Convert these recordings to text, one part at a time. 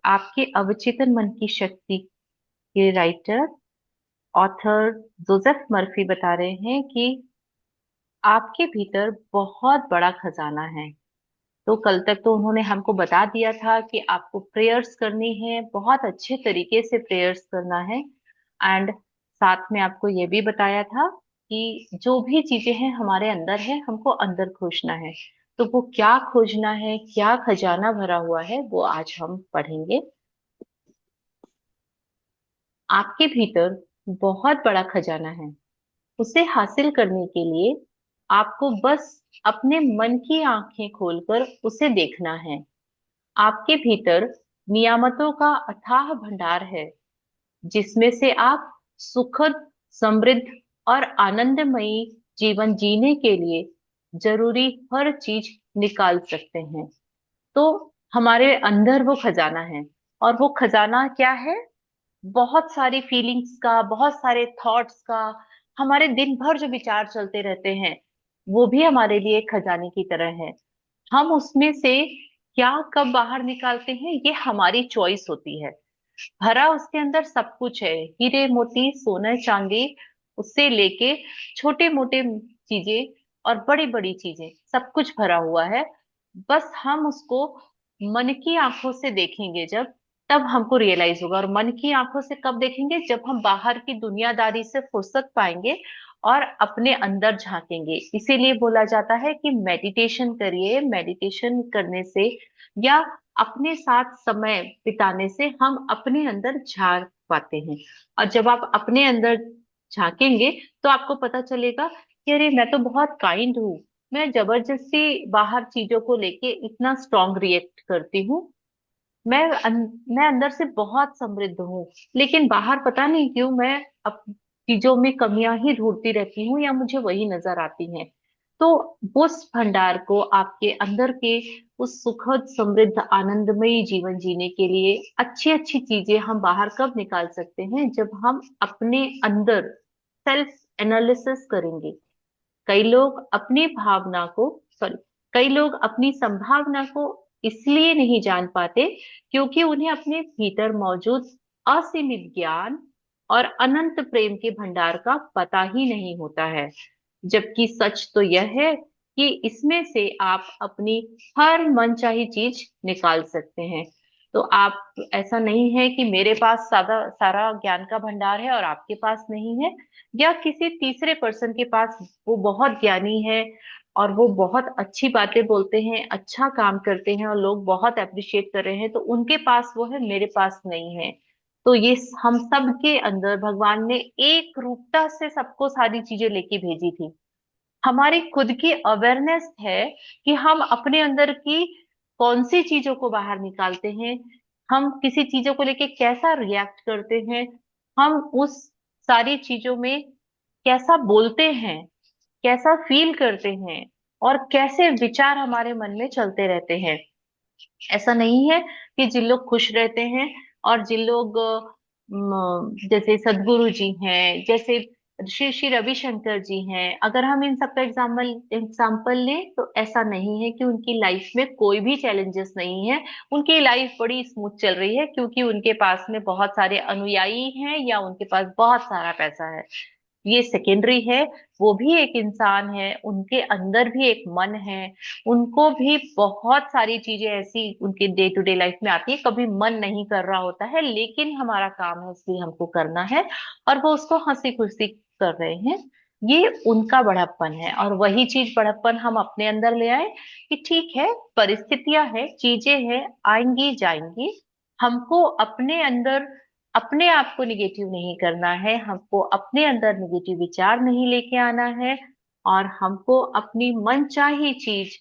आपके अवचेतन मन की शक्ति के राइटर ऑथर जोसेफ मर्फी बता रहे हैं कि आपके भीतर बहुत बड़ा खजाना है। तो कल तक तो उन्होंने हमको बता दिया था कि आपको प्रेयर्स करनी है, बहुत अच्छे तरीके से प्रेयर्स करना है। एंड साथ में आपको ये भी बताया था कि जो भी चीजें हैं हमारे अंदर है, हमको अंदर खोजना है। तो वो क्या खोजना है, क्या खजाना भरा हुआ है, वो आज हम पढ़ेंगे। आपके भीतर बहुत बड़ा खजाना है। उसे हासिल करने के लिए आपको बस अपने मन की आंखें खोलकर उसे देखना है। आपके भीतर नियामतों का अथाह भंडार है, जिसमें से आप सुखद, समृद्ध और आनंदमयी जीवन जीने के लिए जरूरी हर चीज निकाल सकते हैं। तो हमारे अंदर वो खजाना है। और वो खजाना क्या है? बहुत सारी फीलिंग्स का, बहुत सारे थॉट्स का। हमारे दिन भर जो विचार चलते रहते हैं, वो भी हमारे लिए एक खजाने की तरह है। हम उसमें से क्या कब बाहर निकालते हैं, ये हमारी चॉइस होती है। भरा उसके अंदर सब कुछ है, हीरे मोती सोना चांदी, उससे लेके छोटे मोटे चीजें और बड़ी बड़ी चीजें, सब कुछ भरा हुआ है। बस हम उसको मन की आंखों से देखेंगे जब, तब हमको रियलाइज होगा। और मन की आंखों से कब देखेंगे? जब हम बाहर की दुनियादारी से फुर्सत पाएंगे और अपने अंदर झांकेंगे। इसीलिए बोला जाता है कि मेडिटेशन करिए। मेडिटेशन करने से या अपने साथ समय बिताने से हम अपने अंदर झांक पाते हैं। और जब आप अपने अंदर झांकेंगे तो आपको पता चलेगा कि अरे, मैं तो बहुत काइंड हूँ। मैं जबरदस्ती बाहर चीजों को लेके इतना स्ट्रांग रिएक्ट करती हूँ। मैं अंदर से बहुत समृद्ध हूँ, लेकिन बाहर पता नहीं क्यों मैं अप चीजों में कमियां ही ढूंढती रहती हूँ, या मुझे वही नजर आती हैं। तो उस भंडार को, आपके अंदर के उस सुखद, समृद्ध, आनंदमयी जीवन जीने के लिए अच्छी अच्छी चीजें हम बाहर कब निकाल सकते हैं? जब हम अपने अंदर सेल्फ एनालिसिस करेंगे। कई लोग अपनी भावना को सॉरी कई लोग अपनी संभावना को इसलिए नहीं जान पाते क्योंकि उन्हें अपने भीतर मौजूद असीमित ज्ञान और अनंत प्रेम के भंडार का पता ही नहीं होता है। जबकि सच तो यह है कि इसमें से आप अपनी हर मनचाही चीज निकाल सकते हैं। तो आप, ऐसा नहीं है कि मेरे पास सादा सारा ज्ञान का भंडार है और आपके पास नहीं है, या किसी तीसरे पर्सन के पास वो बहुत ज्ञानी है और वो बहुत अच्छी बातें बोलते हैं, अच्छा काम करते हैं और लोग बहुत अप्रिशिएट कर रहे हैं, तो उनके पास वो है, मेरे पास नहीं है। तो ये हम सब के अंदर भगवान ने एक रूपता से सबको सारी चीजें लेके भेजी थी। हमारी खुद की अवेयरनेस है कि हम अपने अंदर की कौन सी चीजों को बाहर निकालते हैं, हम किसी चीजों को लेके कैसा रिएक्ट करते हैं, हम उस सारी चीजों में कैसा बोलते हैं, कैसा फील करते हैं, और कैसे विचार हमारे मन में चलते रहते हैं। ऐसा नहीं है कि जिन लोग खुश रहते हैं और जिन लोग जैसे सदगुरु जी हैं, जैसे श्री श्री रविशंकर जी हैं, अगर हम इन सबका एग्जाम्पल एग्जाम्पल लें, तो ऐसा नहीं है कि उनकी लाइफ में कोई भी चैलेंजेस नहीं है। उनकी लाइफ बड़ी स्मूथ चल रही है क्योंकि उनके पास में बहुत सारे अनुयायी हैं या उनके पास बहुत सारा पैसा है। ये सेकेंडरी है। वो भी एक इंसान है, उनके अंदर भी एक मन है। उनको भी बहुत सारी चीजें ऐसी उनके डे टू डे लाइफ में आती है, कभी मन नहीं कर रहा होता है, लेकिन हमारा काम है इसलिए हमको करना है, और वो उसको हंसी खुशी कर रहे हैं। ये उनका बड़प्पन है। और वही चीज बड़प्पन हम अपने अंदर ले आए कि ठीक है, परिस्थितियां हैं, चीजें हैं, आएंगी जाएंगी। हमको अपने अंदर अपने आप को निगेटिव नहीं करना है, हमको अपने अंदर निगेटिव विचार नहीं लेके आना है। और हमको अपनी मनचाही चीज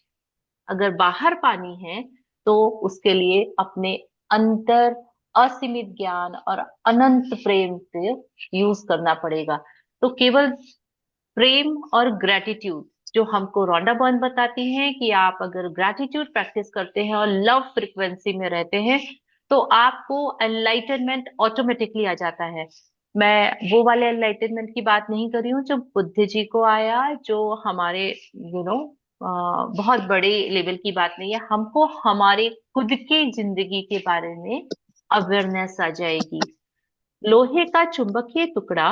अगर बाहर पानी है, तो उसके लिए अपने अंदर असीमित ज्ञान और अनंत प्रेम से यूज करना पड़ेगा। तो केवल प्रेम और ग्रेटिट्यूड, जो हमको रोंडा बर्न बताती हैं कि आप अगर ग्रेटिट्यूड प्रैक्टिस करते हैं और लव फ्रिक्वेंसी में रहते हैं, तो आपको एनलाइटनमेंट ऑटोमेटिकली आ जाता है। मैं वो वाले एनलाइटनमेंट की बात नहीं कर रही हूँ जो बुद्ध जी को आया, जो हमारे बहुत बड़े लेवल की बात नहीं है। हमको हमारे खुद की जिंदगी के बारे में अवेयरनेस आ जाएगी। लोहे का चुंबकीय टुकड़ा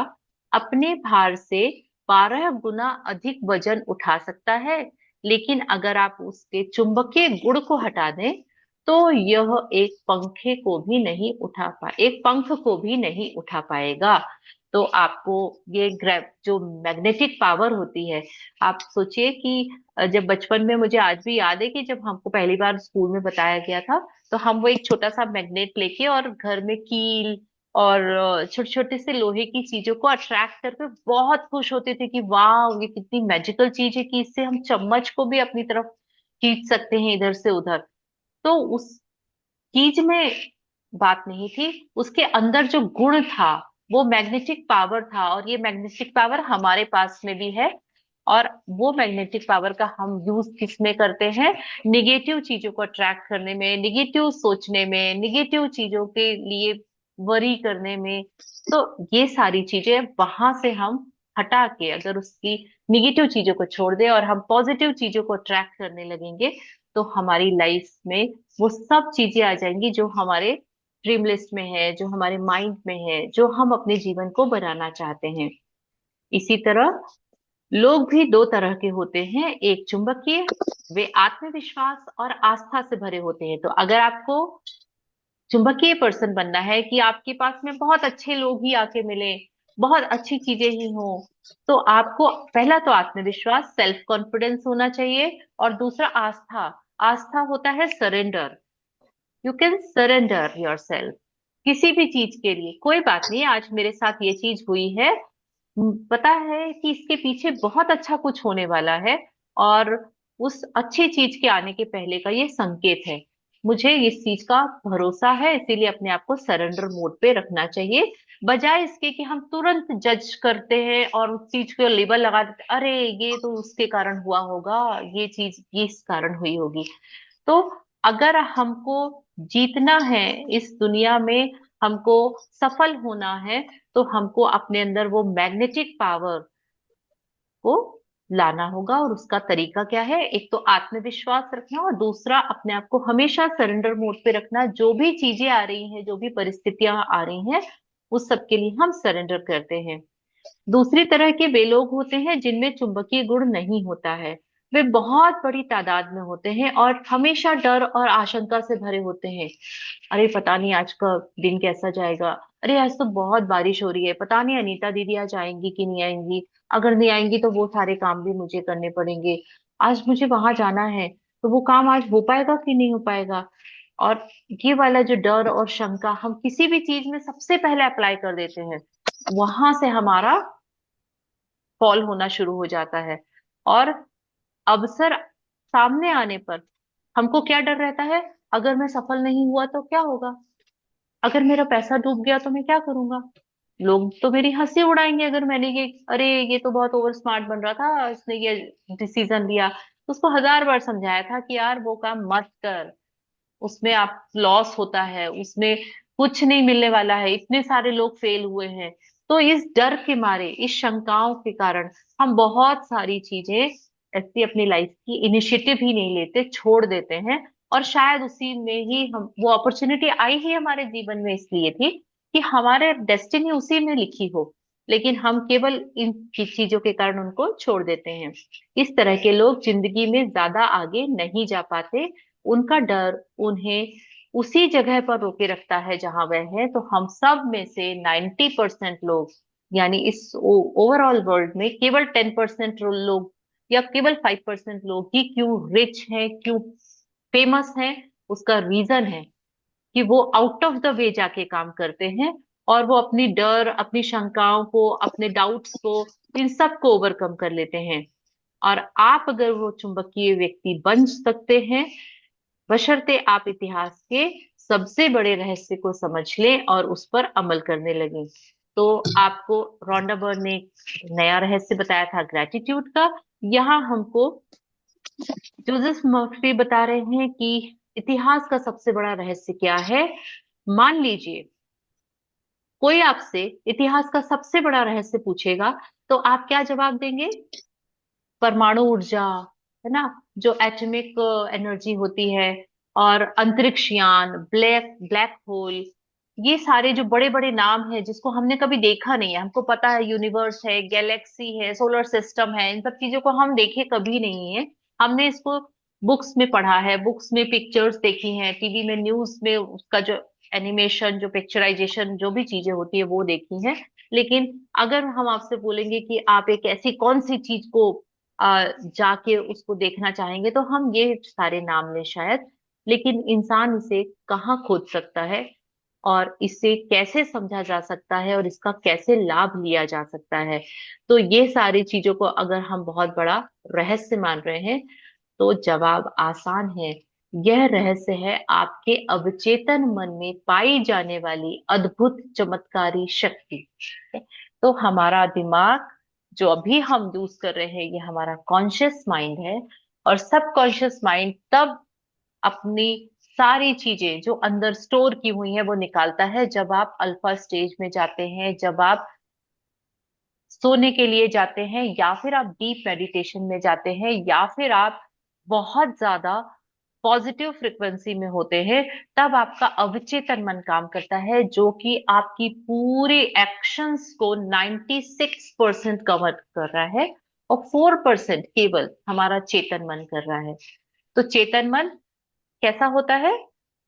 अपने भार से 12 गुना अधिक वजन उठा सकता है, लेकिन अगर आप उसके चुंबकीय गुण को हटा दें तो यह एक पंख को भी नहीं उठा पाएगा। तो आपको ये ग्रेव जो मैग्नेटिक पावर होती है, आप सोचिए कि जब बचपन में, मुझे आज भी याद है कि जब हमको पहली बार स्कूल में बताया गया था, तो हम वो एक छोटा सा मैग्नेट लेके और घर में कील और छोटे छोटे से लोहे की चीजों को अट्रैक्ट करके बहुत खुश होते थे कि वाह, ये कितनी मैजिकल चीज है कि इससे हम चम्मच को भी अपनी तरफ खींच सकते हैं इधर से उधर। तो उस चीज में बात नहीं थी, उसके अंदर जो गुण था वो मैग्नेटिक पावर था, और ये मैग्नेटिक पावर हमारे पास में भी है। और वो मैग्नेटिक पावर का हम यूज किस में करते हैं? निगेटिव चीजों को अट्रैक्ट करने में, निगेटिव सोचने में, निगेटिव चीजों के लिए वरी करने में। तो ये सारी चीजें वहां से हम हटा के अगर उसकी निगेटिव चीजों को छोड़ दें और हम पॉजिटिव चीजों को अट्रैक्ट करने लगेंगे, तो हमारी लाइफ में वो सब चीजें आ जाएंगी जो हमारे ड्रीम लिस्ट में है, जो हमारे माइंड में है, जो हम अपने जीवन को बनाना चाहते हैं। इसी तरह लोग भी दो तरह के होते हैं। एक चुंबकीय, वे आत्मविश्वास और आस्था से भरे होते हैं। तो अगर आपको चुंबकीय पर्सन बनना है कि आपके पास में बहुत अच्छे लोग ही आके मिले, बहुत अच्छी चीजें ही हो, तो आपको पहला तो आत्मविश्वास, सेल्फ कॉन्फिडेंस होना चाहिए, और दूसरा आस्था। आस्था होता है surrender. You can surrender your self किसी भी चीज के लिए। कोई बात नहीं, आज मेरे साथ ये चीज हुई है, पता है कि इसके पीछे बहुत अच्छा कुछ होने वाला है, और उस अच्छी चीज के आने के पहले का ये संकेत है। मुझे इस चीज का भरोसा है, इसीलिए अपने आप को सरेंडर मोड पे रखना चाहिए, बजाय इसके कि हम तुरंत जज करते हैं और उस चीज को लेबल लगा देते, अरे ये तो उसके कारण हुआ होगा, ये चीज ये इस कारण हुई होगी। तो अगर हमको जीतना है इस दुनिया में, हमको सफल होना है, तो हमको अपने अंदर वो मैग्नेटिक पावर को लाना होगा। और उसका तरीका क्या है? एक तो आत्मविश्वास रखना, और दूसरा अपने आप को हमेशा सरेंडर मोड पे रखना। जो भी चीजें आ रही हैं, जो भी परिस्थितियां आ रही हैं, उस सब के लिए हम सरेंडर करते हैं। दूसरी तरह के वे लोग होते हैं जिनमें चुंबकीय गुण नहीं होता है। वे बहुत बड़ी तादाद में होते हैं और हमेशा डर और आशंका से भरे होते हैं। अरे पता नहीं आज का दिन कैसा जाएगा, अरे आज तो बहुत बारिश हो रही है, पता नहीं अनीता दीदी आज आएंगी कि नहीं आएंगी, अगर नहीं आएंगी तो वो सारे काम भी मुझे करने पड़ेंगे, आज मुझे वहां जाना है तो वो काम आज हो पाएगा कि नहीं हो पाएगा। और ये वाला जो डर और शंका हम किसी भी चीज में सबसे पहले अप्लाई कर देते हैं, वहां से हमारा फॉल होना शुरू हो जाता है। और अवसर सामने आने पर हमको क्या डर रहता है? अगर मैं सफल नहीं हुआ तो क्या होगा? अगर मेरा पैसा डूब गया तो मैं क्या करूंगा? लोग तो मेरी हंसी उड़ाएंगे अगर मैंने ये, अरे ये तो बहुत ओवर स्मार्ट बन रहा था, इसने ये डिसीजन लिया। तो उसको 1000 बार समझाया था कि यार वो काम मत कर, उसमें आप लॉस होता है, उसमें कुछ नहीं मिलने वाला है, इतने सारे लोग फेल हुए हैं। तो इस डर के मारे, इस शंकाओं के कारण हम बहुत सारी चीजें ऐसी अपनी लाइफ की इनिशिएटिव ही नहीं लेते, छोड़ देते हैं। और शायद उसी में ही हम, वो अपॉर्चुनिटी आई ही हमारे जीवन में इसलिए थी कि हमारे डेस्टिनी उसी में लिखी हो, लेकिन हम केवल इन चीजों के कारण उनको छोड़ देते हैं। इस तरह के लोग जिंदगी में ज्यादा आगे नहीं जा पाते। उनका डर उन्हें उसी जगह पर रोके रखता है जहां वह है। तो हम सब में से 90% लोग, यानी इस ओवरऑल वर्ल्ड में केवल 10% लोग या केवल 5% लोग ही क्यों रिच हैं, क्यों फेमस हैं, उसका रीजन है कि वो आउट ऑफ द वे जाके काम करते हैं, और वो अपनी डर, अपनी शंकाओं को, अपने डाउट्स को, इन सब को ओवरकम कर लेते हैं। और आप अगर वो चुंबकीय व्यक्ति बन सकते हैं, बशर्ते आप इतिहास के सबसे बड़े रहस्य को समझ लें और उस पर अमल करने लगें। तो आपको रोंडा बर्न ने एक नया रहस्य बताया था ग्रेटिट्यूड का। यहाँ हमको जोसेफ मर्फी बता रहे हैं कि इतिहास का सबसे बड़ा रहस्य क्या है। मान लीजिए कोई आपसे इतिहास का सबसे बड़ा रहस्य पूछेगा, तो आप क्या जवाब देंगे? परमाणु ऊर्जा, है ना, जो एटॉमिक एनर्जी होती है, और अंतरिक्ष यान, ब्लैक ब्लैक होल, ये सारे जो बड़े बड़े नाम हैं जिसको हमने कभी देखा नहीं है, हमको पता है यूनिवर्स है, गैलेक्सी है, सोलर सिस्टम है, इन सब चीजों को हम देखे कभी नहीं है। हमने इसको बुक्स में पढ़ा है, बुक्स में पिक्चर्स देखी हैं, टीवी में, न्यूज में उसका जो एनिमेशन, जो पिक्चराइजेशन, जो भी चीजें होती है वो देखी हैं। लेकिन अगर हम आपसे बोलेंगे कि आप एक ऐसी कौन सी चीज को जाके उसको देखना चाहेंगे, तो हम ये सारे नाम लें शायद। लेकिन इंसान इसे कहाँ खोज सकता है, और इसे कैसे समझा जा सकता है, और इसका कैसे लाभ लिया जा सकता है? तो ये सारी चीजों को अगर हम बहुत बड़ा रहस्य मान रहे हैं, तो जवाब आसान है। यह रहस्य है आपके अवचेतन मन में पाई जाने वाली अद्भुत चमत्कारी शक्ति। तो हमारा दिमाग जो अभी हम यूज कर रहे हैं, ये हमारा कॉन्शियस माइंड है। और सब कॉन्शियस माइंड तब अपनी सारी चीजें जो अंदर स्टोर की हुई है वो निकालता है जब आप अल्फा स्टेज में जाते हैं, जब आप सोने के लिए जाते हैं, या फिर आप डीप मेडिटेशन में जाते हैं, या फिर आप बहुत ज्यादा पॉजिटिव फ्रिक्वेंसी में होते हैं। तब आपका अवचेतन मन काम करता है, जो कि आपकी पूरी एक्शंस को 96% कवर कर रहा है, और 4% केवल हमारा चेतन मन कर रहा है। तो चेतन मन कैसा होता है?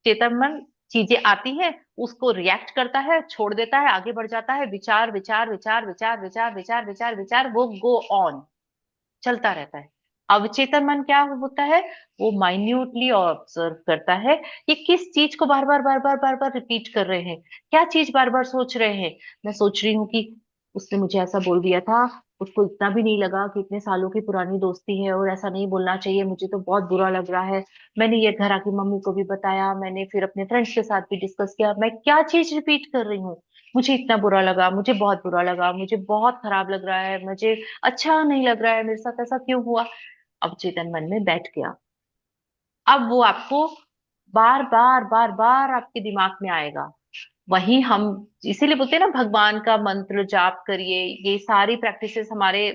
चेतन मन चीजें आती हैं, उसको रिएक्ट करता है, छोड़ देता है, आगे बढ़ जाता है, विचार विचार विचार विचार विचार विचार विचार विचार, वो गो ऑन, चलता रहता है। अवचेतन मन क्या होता है? वो माइन्यूटली ऑब्जर्व करता है कि किस चीज को बार बार बार बार बार बार रिपीट कर रहे हैं, क्या चीज बार बार सोच रहे हैं। मैं सोच रही हूँ कि उसने मुझे ऐसा बोल दिया था, उसको इतना भी नहीं लगा कि इतने सालों की पुरानी दोस्ती है और ऐसा नहीं बोलना चाहिए, मुझे तो बहुत बुरा लग रहा है। मैंने ये घर आके मम्मी को भी बताया, मैंने फिर अपने फ्रेंड्स के साथ भी डिस्कस किया, मैं क्या चीज रिपीट कर रही हूँ। मुझे इतना बुरा लगा, मुझे बहुत बुरा लगा, मुझे बहुत खराब लग रहा है, मुझे अच्छा नहीं लग रहा है, मेरे साथ ऐसा क्यों हुआ। अब चेतन मन में बैठ गया। अब वो आपको बार बार बार बार आपके दिमाग में आएगा। वही हम इसीलिए बोलते हैं ना, भगवान का मंत्र जाप करिए। ये सारी प्रैक्टिसेस हमारे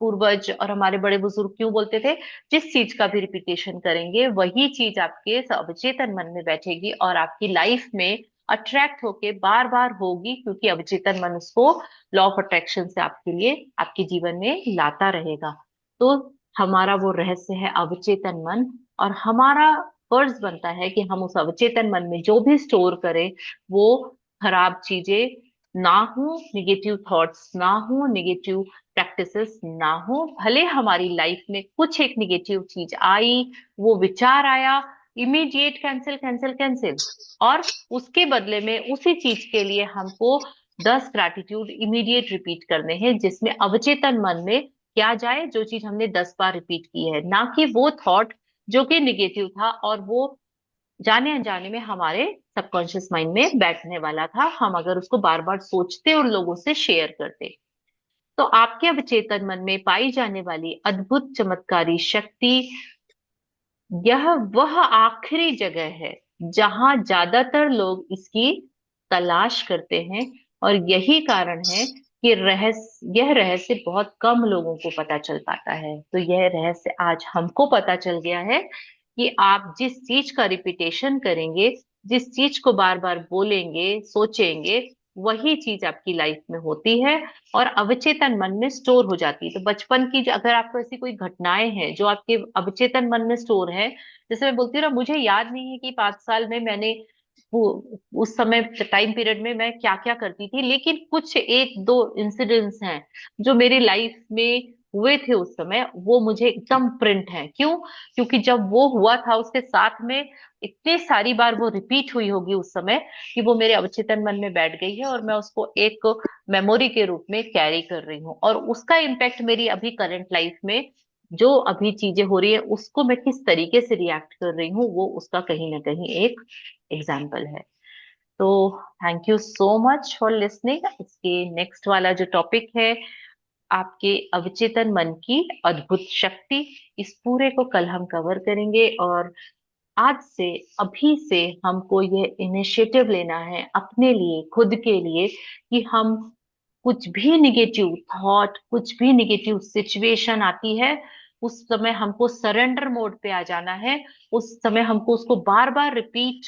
पूर्वज और हमारे बड़े बुजुर्ग क्यों बोलते थे? जिस चीज का भी रिपीटेशन करेंगे, वही चीज आपके अवचेतन मन में बैठेगी और आपकी लाइफ में अट्रैक्ट होके बार बार होगी, क्योंकि अवचेतन मन उसको लॉ ऑफ अट्रैक्शन से आपके लिए, आपके जीवन में लाता रहेगा। तो हमारा वो रहस्य है अवचेतन मन। और हमारा फर्ज बनता है कि हम उस अवचेतन मन में जो भी स्टोर करें, वो खराब चीजें ना हो, निगेटिव थॉट्स ना हो, निगेटिव प्रैक्टिसेस ना हो। भले हमारी लाइफ में कुछ एक निगेटिव चीज आई, वो विचार आया, इमीडिएट कैंसिल कैंसिल कैंसिल। और उसके बदले में उसी चीज के लिए हमको 10 ग्रैटिट्यूड इमीडिएट रिपीट करने हैं, जिसमें अवचेतन मन में क्या जाए, जो चीज हमने 10 बार रिपीट की है, ना कि वो थॉट जो कि निगेटिव था और वो जाने अनजाने में हमारे सबकॉन्शियस माइंड में बैठने वाला था, हम अगर उसको बार बार सोचते और लोगों से शेयर करते। तो आपके अवचेतन मन में पाई जाने वाली अद्भुत चमत्कारी शक्ति, यह वह आखिरी जगह है जहां ज्यादातर लोग इसकी तलाश करते हैं। और यही कारण है कि यह रहस्य बहुत कम लोगों को पता चल पाता है। तो यह रहस्य आज हमको पता चल गया है कि आप जिस चीज का रिपीटेशन करेंगे, जिस चीज को बार बार बोलेंगे, सोचेंगे, वही चीज आपकी लाइफ में होती है और अवचेतन मन में स्टोर हो जाती है। तो बचपन की अगर आपको ऐसी कोई घटनाएं हैं जो आपके अवचेतन मन में स्टोर है, जैसे मैं बोलती हूँ ना, मुझे याद नहीं है कि 5 साल में मैंने उस समय टाइम पीरियड में मैं क्या क्या करती थी, लेकिन कुछ एक दो इंसिडेंट्स हैं जो मेरी लाइफ में हुए थे उस समय, वो मुझे एकदम प्रिंट है। क्यों? क्योंकि जब वो हुआ था उसके साथ में इतनी सारी बार वो रिपीट हुई होगी उस समय, कि वो मेरे अवचेतन मन में बैठ गई है और मैं उसको एक मेमोरी के रूप में कैरी कर रही हूँ। और उसका इम्पैक्ट मेरी अभी करंट लाइफ में जो अभी चीजें हो रही है उसको मैं किस तरीके से रिएक्ट कर रही हूँ, वो उसका कहीं ना कहीं एक एग्जाम्पल है। तो thank you so much for listening. इसके नेक्स्ट वाला जो टॉपिक है, आपके अवचेतन मन की अद्भुत शक्ति, इस पूरे को कल हम कवर करेंगे। और आज से, अभी से हमको ये इनिशिएटिव लेना है अपने लिए, खुद के लिए, कि हम कुछ भी निगेटिव थॉट, कुछ भी निगेटिव सिचुएशन आती है, उस समय हमको सरेंडर मोड पे आ जाना है। उस समय हमको उसको बार बार रिपीट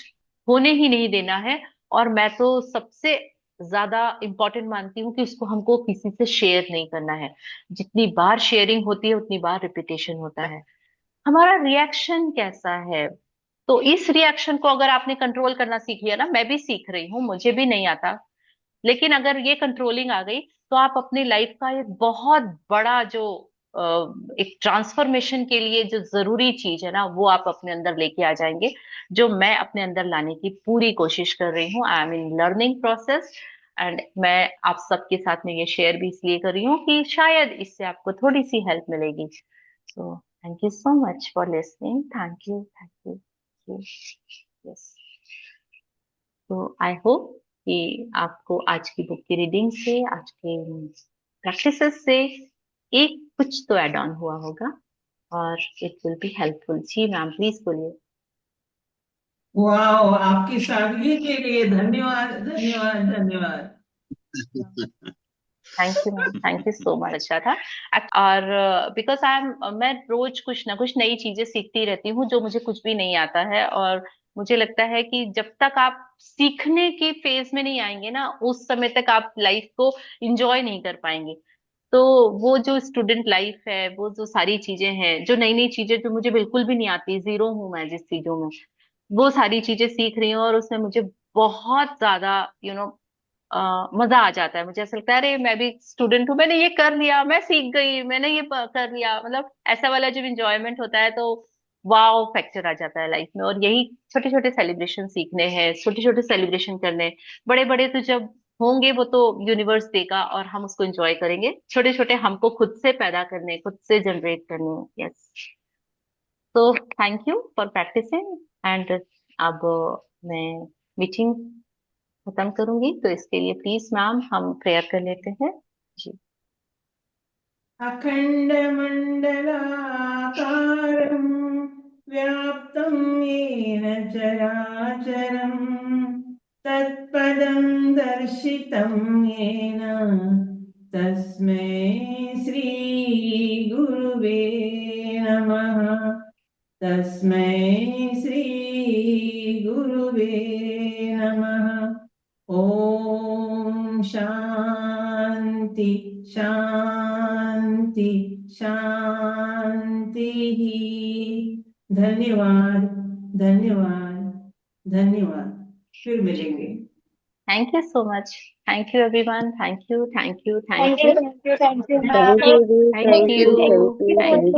होने ही नहीं देना है। और मैं तो सबसे ज्यादा इम्पोर्टेंट मानती हूँ कि उसको हमको किसी से शेयर नहीं करना है। जितनी बार शेयरिंग होती है उतनी बार रिपीटेशन होता है। हमारा रिएक्शन कैसा है, तो इस रिएक्शन को अगर आपने कंट्रोल करना सीख लिया ना, मैं भी सीख रही हूँ, मुझे भी नहीं आता, लेकिन अगर ये कंट्रोलिंग आ गई तो आप अपनी लाइफ का एक बहुत बड़ा जो अ, एक ट्रांसफॉर्मेशन के लिए जो जरूरी चीज है ना, वो आप अपने अंदर लेके आ जाएंगे, जो मैं अपने अंदर लाने की पूरी कोशिश कर रही हूँ। I am in learning process. And मैं आप सबके साथ में ये शेयर भी इसलिए कर रही हूँ कि शायद इससे आपको थोड़ी सी हेल्प मिलेगी। So thank you so much for listening. Thank you, thank you. Yes. तो आई होप कि आपको आज की बुक की रीडिंग से, आज के प्रैक्टिसेस से एक कुछ तो ऐड ऑन हुआ होगा, और इट विल बी हेल्पफुल। जी मैम, प्लीज बोलिए। वाह, आपकी सादगी के लिए धन्यवाद, धन्यवाद, धन्यवाद। Thank you ma'am, thank you so much. अच्छा था। और बिकॉज आई एम, मैं रोज कुछ ना कुछ नई चीजें सीखती रहती हूँ, जो मुझे कुछ भी नहीं आता है। और मुझे लगता है कि जब तक आप सीखने की फेज में नहीं आएंगे ना, उस समय तक आप लाइफ को इंजॉय नहीं कर पाएंगे। तो वो जो स्टूडेंट लाइफ है, वो जो सारी चीजें हैं, जो नई नई चीजें जो मुझे बिल्कुल भी नहीं आती, जीरो हूं मैं जिस चीजों में, वो सारी चीजें सीख रही हूँ, और उसमें मुझे बहुत ज्यादा मजा आ जाता है। मुझे ऐसा लगता है अरे मैं भी स्टूडेंट हूँ, मैंने ये कर लिया, मैं सीख गई, मैंने ये कर लिया, मतलब ऐसा वाला जब इंजॉयमेंट होता है तो वाओ फैक्टर आ जाता है लाइफ में। और यही छोटे छोटे सेलिब्रेशन सीखने हैं, छोटे छोटे सेलिब्रेशन करने। बड़े बड़े तो जब होंगे वो तो यूनिवर्स देगा और हम उसको एंजॉय करेंगे, छोटे छोटे हमको खुद से पैदा करने, खुद से जनरेट करने। यस। तो thank you for practising. And अब मैं मीटिंग खत्म करूंगी, तो इसके लिए प्लीज मैम हम प्रेयर कर लेते हैं। जी। अखण्डमण्डलाकारं व्याप्तं येन चराचरं तत्पदं दर्शितं येन तस्मै श्रीगुरुवे नमः। तस्मै श्रीगुरुवे नमः। ओम शांति, शांति, शांति। धन्यवाद, धन्यवाद, धन्यवाद। फिर मिलेंगे। Thank you so much. Thank you everyone. Thank you, thank you, thank thank you, you. Thank you, thank you Thank ma'am. you, Ji. Thank Thank you, you. Thank you. Thank Thank you.